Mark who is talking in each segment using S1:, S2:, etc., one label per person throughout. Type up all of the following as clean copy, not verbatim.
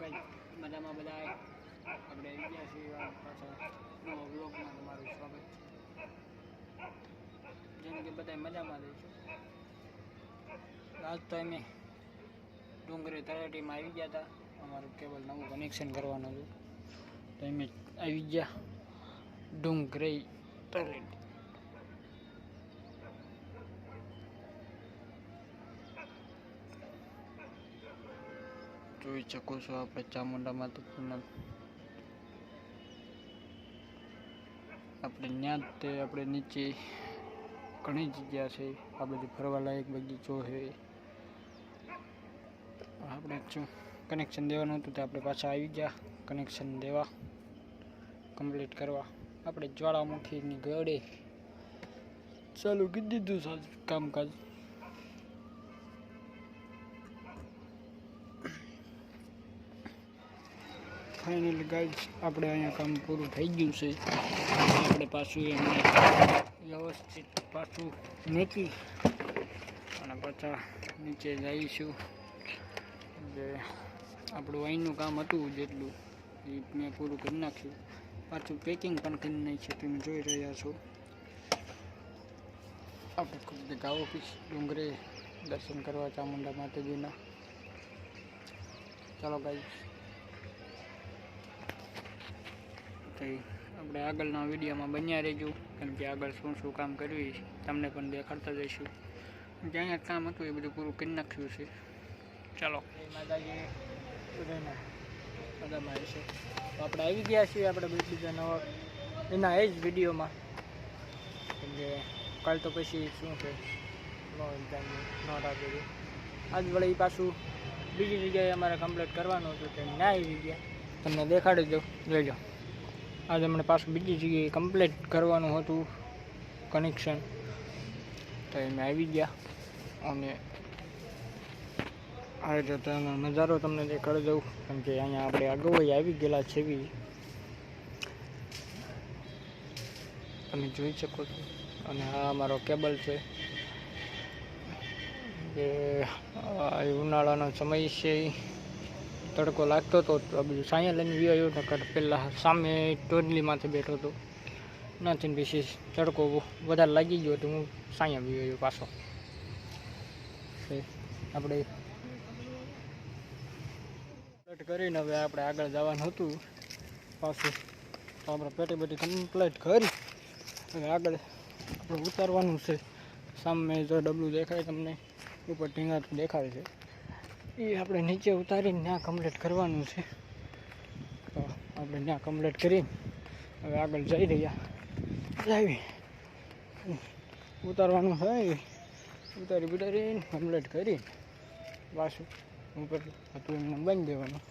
S1: કંઈ મજામાં બધા આપણે આવી ગયા છીએ પાછા નવા બ્લોગમાં તમારું સ્વાગત છે. જેમ કે બધા મજામાં રહીશું. આજ તો અમે ડુંગરી તળેટીમાં આવી ગયા હતા. અમારું કેબલ નવું કનેક્શન કરવાનું હતું તો અમે આવી ગયા ડુંગરી તળેટી. જોઈ શકો છો આપણે ચામુંડા માતાજીના આપણે ત્યાં તે આપણે નીચે ઘણી જગ્યા છે. આ બધી ફરવાલાયક બગીચો છે. આપણે શું કનેક્શન દેવાનું હતું તો આપણે પાછા આવી ગયા કનેક્શન દેવા કમ્પ્લીટ કરવા. આપણે જ્વાળામુખીની ગળે ચાલુ કરી દીધું કામકાજ. ફાઇનલી ગાઈઝ આપણે અહીંયા કામ પૂરું થઈ ગયું છે. આપણે પાછું એમને વ્યવસ્થિત પાછું મૂકી અને પાછા નીચે જઈશું. જે આપણું અહીંનું કામ હતું જેટલું એ મેં પૂરું કરી નાખ્યું. પાછું પેકિંગ પણ કરી નાખ્યું તમે જોઈ રહ્યા છો. આપણે ખૂબ ગાવો પીસ ડુંગરે દર્શન કરવા ચામુંડા માતાજીના. ચાલો ગાઈઝ આપણે આગળના વિડીયોમાં બન્યા રહેજો, કેમ કે આગળ શું શું કામ કર્યું તમને પણ દેખાડતા જઈશું. જ્યાં કામ હતું એ બધું પૂરું કરી નાખ્યું છે. ચાલો માતાજી બધામાં હશે તો આપણે આવી ગયા છીએ આપણે બીજા નવા એના એ જ વિડીયોમાં. કેમ કે કાલ તો પછી શું છે નોટ આપી આજ વળી પાછું બીજી જગ્યાએ અમારે કમ્પ્લીટ કરવાનું હતું તે ના આવી ગયા. તમને દેખાડી દઉં જોઈજો. આજે અમને પાછું બીજી જગ્યાએ કમ્પ્લીટ કરવાનું હતું કનેક્શન તો એમ આવી ગયા. અને આ રીતે તેનો નજારો તમને દેખાડી દઉં કેમ કે અહીંયા આપણે અગાઉ આવી ગયેલા છે. તમે જોઈ શકો છો. અને આ અમારો કેબલ છે જે ઉનાળાનો સમય છે. તડકો લાગતો હતો તો આ બધું સાયા લઈને આવ્યો નકર પહેલાં સામે ટોડલીમાંથી બેઠો હતો નથી વિશેષ તડકો વધારે લાગી ગયો તો હું સાયા બી આવ્યો પાછો. આપણે કમ્પ્લીટ કરીને હવે આપણે આગળ જવાનું હતું પાછું તો આપણે પેટી બધી કમ્પ્લીટ કરી હવે આગળ આપણે ઉતારવાનું છે. સામે જો ડબલું દેખાય તમને ઉપર ઢીંગાતું દેખાય છે એ આપણે નીચે ઉતારીને ત્યાં કમ્પ્લીટ કરવાનું છે. તો આપણે ત્યાં કમ્પ્લીટ કરી હવે આગળ જઈ રહ્યા આવી ઉતારવાનું છે. ઉતારીને કમ્પ્લીટ કરી પાછું ઉપર હતું એમને બાંધી દેવાનું.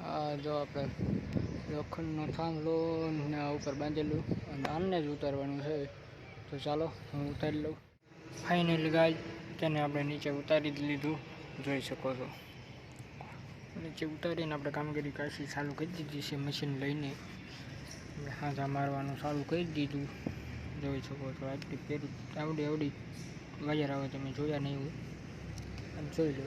S1: આ જો આપણે લોખંડનો થાંભલો ને આ ઉપર બાંધેલું અને આને જ ઉતારવાનું છે. તો ચાલો હું ઉતારી લઉં. ફાઇનલી ગાય તેને આપણે નીચે ઉતારી જ લીધું જોઈ શકો છો. નીચે ઉતારીને આપણે કામગીરી કાશી ચાલુ કરી દીધી છે. મશીન લઈને હાથા મારવાનું ચાલુ કરી દીધું જોઈ શકો છો. આટલી પેરી આવડી વાયર આવે તમે જોયા નહીં હોય અને જોઈ લો.